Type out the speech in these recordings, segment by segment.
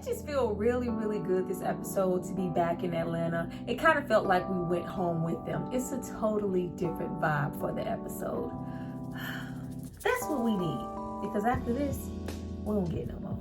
just feel really, really good this episode to be back in Atlanta. It kind of felt like we went home with them. It's a totally different vibe for the episode. That's what we need, because after this, we won't get no more.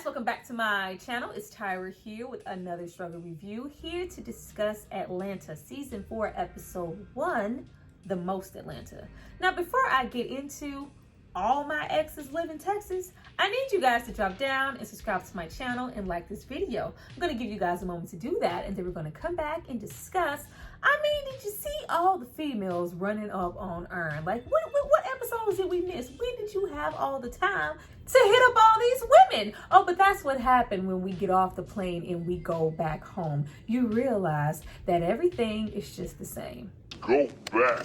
Welcome back to my channel. It's Tyra here with another struggle review, here to discuss Atlanta season 4 episode 1, The Most Atlanta. Now, before I get into all my exes live in Texas, I need you guys to drop down and subscribe to my channel and like this video. I'm going to give you guys a moment to do that, and then we're going to come back and discuss. I mean, did you see all the females running up on Earn? Like, what episodes did we miss? When did you have all the time to hit up all these women? Oh, but that's what happened when we get off the plane and we go back home. You realize that everything is just the same. Go back.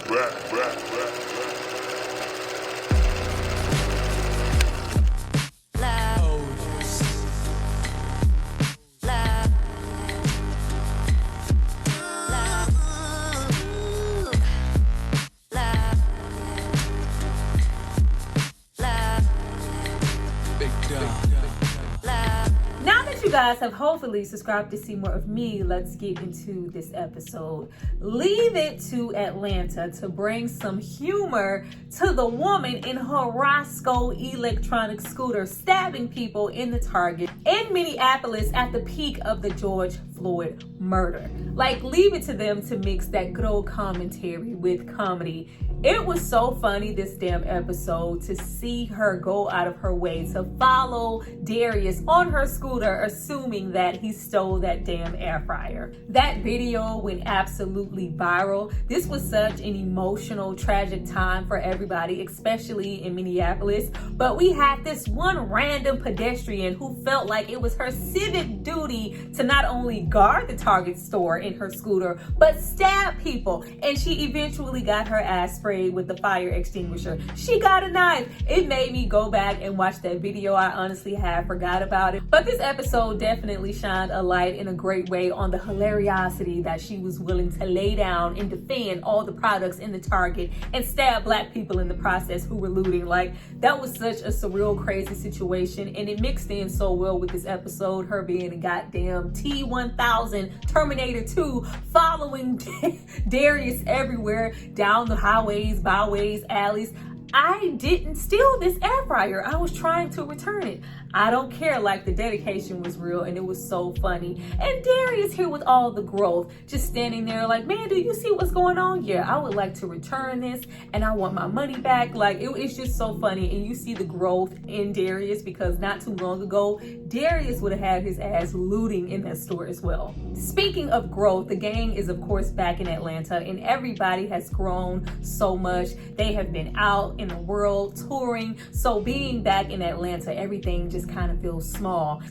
You guys have hopefully subscribed to see more of me. Let's get into this episode. Leave it to Atlanta to bring some humor to the woman in her Roscoe electronic scooter stabbing people in the Target in Minneapolis at the peak of the George Floyd murder. Like, leave it to them to mix that good old commentary with comedy. It was so funny this damn episode to see her go out of her way to follow Darius on her scooter, assuming that he stole that damn air fryer. That video went absolutely viral. This was such an emotional, tragic time for everybody, especially in Minneapolis. But we had this one random pedestrian who felt like it was her civic duty to not only guard the Target store in her scooter, but stab people. And she eventually got her ass sprayed with the fire extinguisher. She got a knife. It made me go back and watch that video. I honestly had forgot about it. But this episode definitely shined a light in a great way on the hilariosity that she was willing to lay down and defend all the products in the Target and stab black people in the process who were looting. Like, that was such a surreal, crazy situation, and it mixed in so well with this episode, her being a goddamn T-1000 Terminator 2 following Darius everywhere, down the highways, byways, alleys. I didn't steal this air fryer. I was trying to return it. I don't care. Like, the dedication was real and it was so funny. And Darius here with all the growth, just standing there like, man, do you see what's going on? Yeah, I would like to return this and I want my money back. Like, it's just so funny. And you see the growth in Darius, because not too long ago, Darius would have had his ass looting in that store as well. Speaking of growth, the gang is of course back in Atlanta, and everybody has grown so much. They have been out in the world touring. So being back in Atlanta, everything just kind of feels small.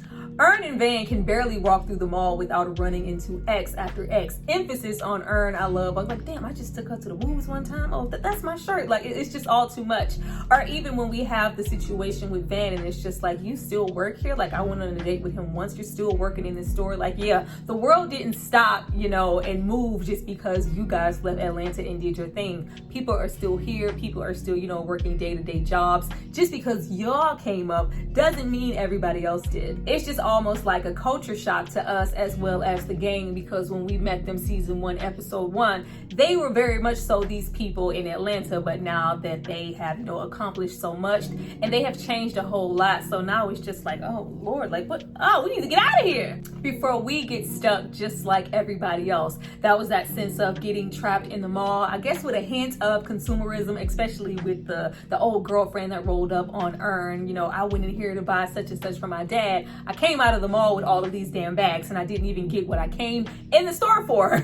Earn and Van can barely walk through the mall without running into X after X. Emphasis on Earn, I love. I'm like, damn, I just took her to the Wooohs one time. Oh, that's my shirt. Like, it's just all too much. Or even when we have the situation with Van and it's just like, you still work here? Like, I went on a date with him once. You're still working in this store? Like, yeah, the world didn't stop, and move just because you guys left Atlanta and did your thing. People are still here. People are still, working day-to-day jobs. Just because y'all came up doesn't mean everybody else did. It's just almost like a culture shock to us as well as the gang, because when we met them season 1 episode 1, they were very much so these people in Atlanta, but now that they have accomplished so much and they have changed a whole lot, so now it's just like, oh Lord, like what? Oh, we need to get out of here before we get stuck just like everybody else. That was that sense of getting trapped in the mall, I guess, with a hint of consumerism, especially with the old girlfriend that rolled up on Earn. I went in here to buy such and such for my dad. I came out of the mall with all of these damn bags and I didn't even get what I came in the store for.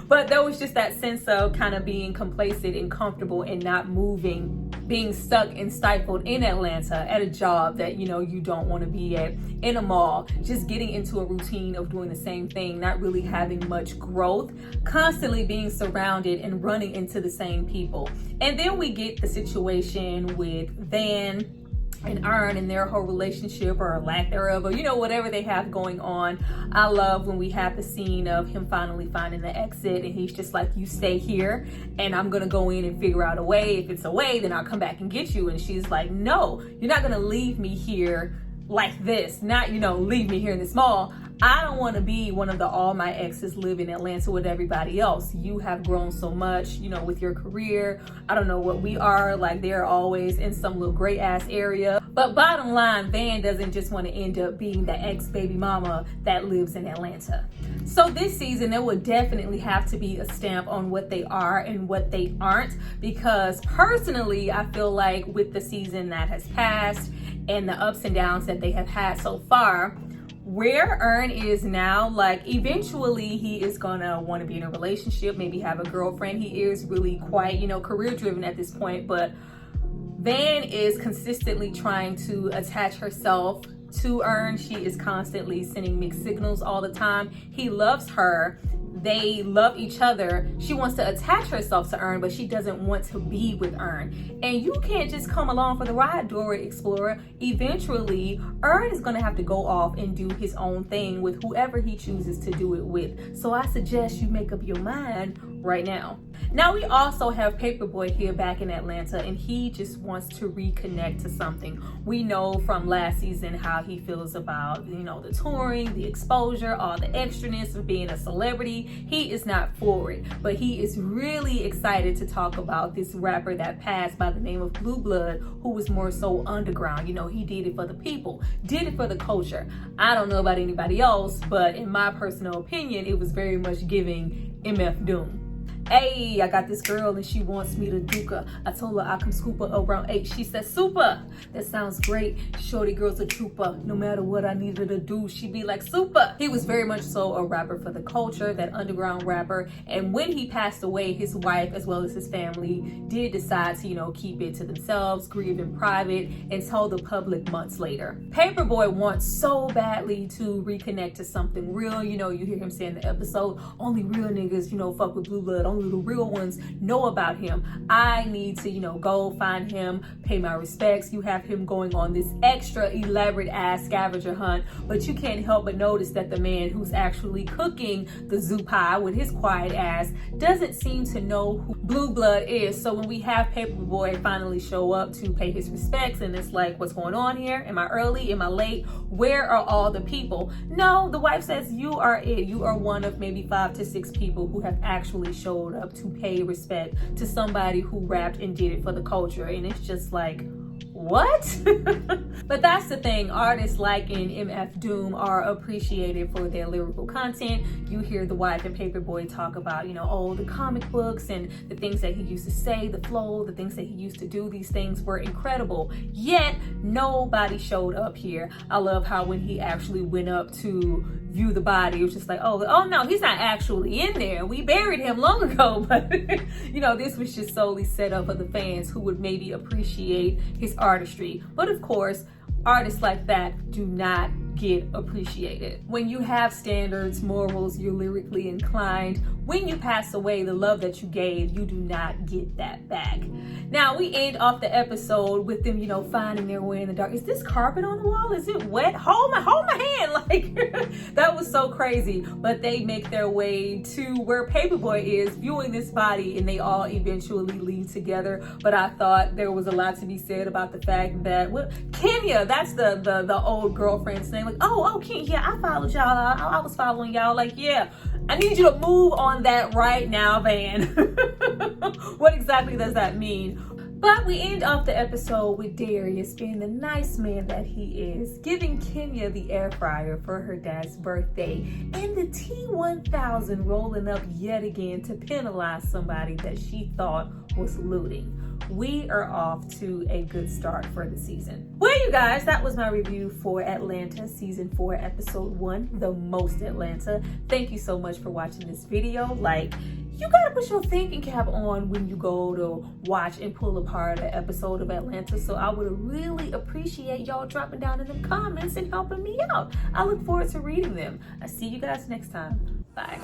But there was just that sense of kind of being complacent and comfortable and not moving, being stuck and stifled in Atlanta at a job that you don't want to be at, in a mall, just getting into a routine of doing the same thing, not really having much growth, constantly being surrounded and running into the same people. And then we get the situation with Van and Earn and their whole relationship or lack thereof, or whatever they have going on. I love when we have the scene of him finally finding the exit and he's just like, you stay here and I'm gonna go in and figure out a way. If it's a way, then I'll come back and get you. And she's like, no, you're not gonna leave me here like this, not leave me here in this mall. I don't want to be one of all my exes live in Atlanta with everybody else. You have grown so much, with your career. I don't know what we are, like they're always in some little great ass area. But bottom line, Van doesn't just want to end up being the ex-baby mama that lives in Atlanta. So this season, there will definitely have to be a stamp on what they are and what they aren't, because personally, I feel like with the season that has passed and the ups and downs that they have had so far, where Earn is now, like eventually he is gonna want to be in a relationship, maybe have a girlfriend. He is really quite, career driven at this point, but Van is consistently trying to attach herself to Earn. She is constantly sending mixed signals all the time. He loves her. They love each other. She wants to attach herself to Earn, but she doesn't want to be with Earn. And you can't just come along for the ride, Dora Explorer. Eventually, Earn is going to have to go off and do his own thing with whoever he chooses to do it with. So I suggest you make up your mind right now. Now we also have Paperboy here back in Atlanta, and he just wants to reconnect to something. We know from last season how he feels about, the touring, the exposure, all the extraness of being a celebrity. He is not for it, but he is really excited to talk about this rapper that passed by the name of Blue Blood, who was more so underground. He did it for the people, did it for the culture. I don't know about anybody else, but in my personal opinion, it was very much giving MF Doom. Hey, I got this girl and she wants me to duke her. I told her I come scoop her around 8. She said, super. That sounds great. Shorty girl's a trooper. No matter what I need her to do, she be like, super. He was very much so a rapper for the culture, that underground rapper. And when he passed away, his wife, as well as his family, did decide to, keep it to themselves, grieve in private, and told the public months later. Paperboy wants so badly to reconnect to something real. You hear him say in the episode, only real niggas, fuck with Blue Blood. Only the real ones know about him. I need to, go find him, pay my respects. You have him going on this extra elaborate ass scavenger hunt, but you can't help but notice that the man who's actually cooking the zoo pie with his quiet ass doesn't seem to know who Blue Blood is. So when we have Paperboy finally show up to pay his respects, and it's like, what's going on here? Am I early? Am I late? Where are all the people? No, the wife says you are it. You are one of maybe 5 to 6 people who have actually showed up to pay respect to somebody who rapped and did it for the culture. And it's just like, what? But that's the thing, artists like in MF Doom are appreciated for their lyrical content. You hear the wife and Paperboy talk about, the comic books and the things that he used to say, the flow, the things that he used to do. These things were incredible, yet nobody showed up here. I love how when he actually went up to view the body, it was just like, oh no, he's not actually in there. We buried him long ago. But this was just solely set up for the fans who would maybe appreciate his artistry. But of course, artists like that do not get appreciated. When you have standards, morals, you're lyrically inclined, when you pass away, the love that you gave, you do not get that back. Now we end off the episode with them, finding their way in the dark. Is this carpet on the wall? Is it wet? Hold my hand. Like, that was so crazy. But they make their way to where Paperboy is, viewing this body, and they all eventually leave together. But I thought there was a lot to be said about the fact that, Kenya, that's the old girlfriend's name. Like, oh, Kenya, I followed y'all. I was following y'all. Like, yeah, I need you to move on that right now, Van. What exactly does that mean? But we end off the episode with Darius being the nice man that he is, giving Kenya the air fryer for her dad's birthday, and the T-1000 rolling up yet again to penalize somebody that she thought was looting. We are off to a good start for the season. Well, you guys, that was my review for Atlanta Season 4, Episode 1, The Most Atlanta. Thank you so much for watching this video. You gotta put your thinking cap on when you go to watch and pull apart an episode of Atlanta. So I would really appreciate y'all dropping down in the comments and helping me out. I look forward to reading them. I'll see you guys next time. Bye.